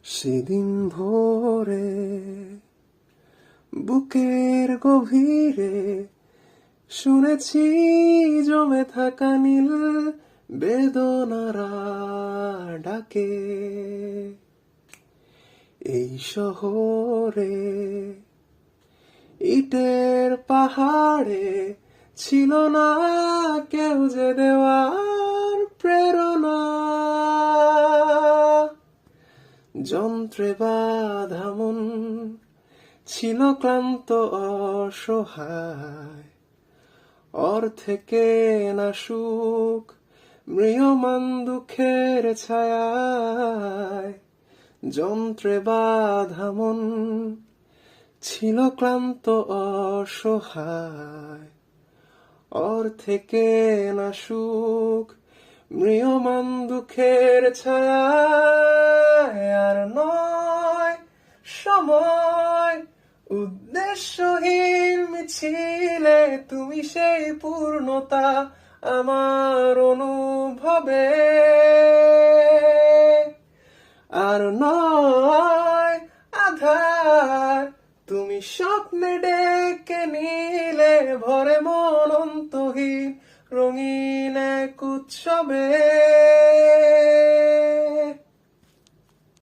সেদিন ভোরে বুকের গভীরে শুনেছি জমে থাকা নীল বেদনারা ডাকে। এই শহরে ইটের পাহাড়ে ছিল না কেউ যে দেওয়ার প্রেরণা। যন্ত্রে বাঁধা মন ছিল ক্লান্ত অসহায়, অর্থে কেনা সুখ ম্রিয়মান দুঃখের ছায়ায়। যন্ত্রে বাঁধা মন ছিল ক্লান্ত অসহায়, অর্থে কেনা সুখ ম্রিয়মান দুঃখের ছায়ায়। আর নয় সময় উদ্দেশ্যহীন মিছিলে তুমি সেই পূর্ণতা আমার অনুভবে। আর নয় আধার তুমি স্বপ্নে ডেকে নিলে ভরে মন অন্তহীন রঙিন এক উৎসবে।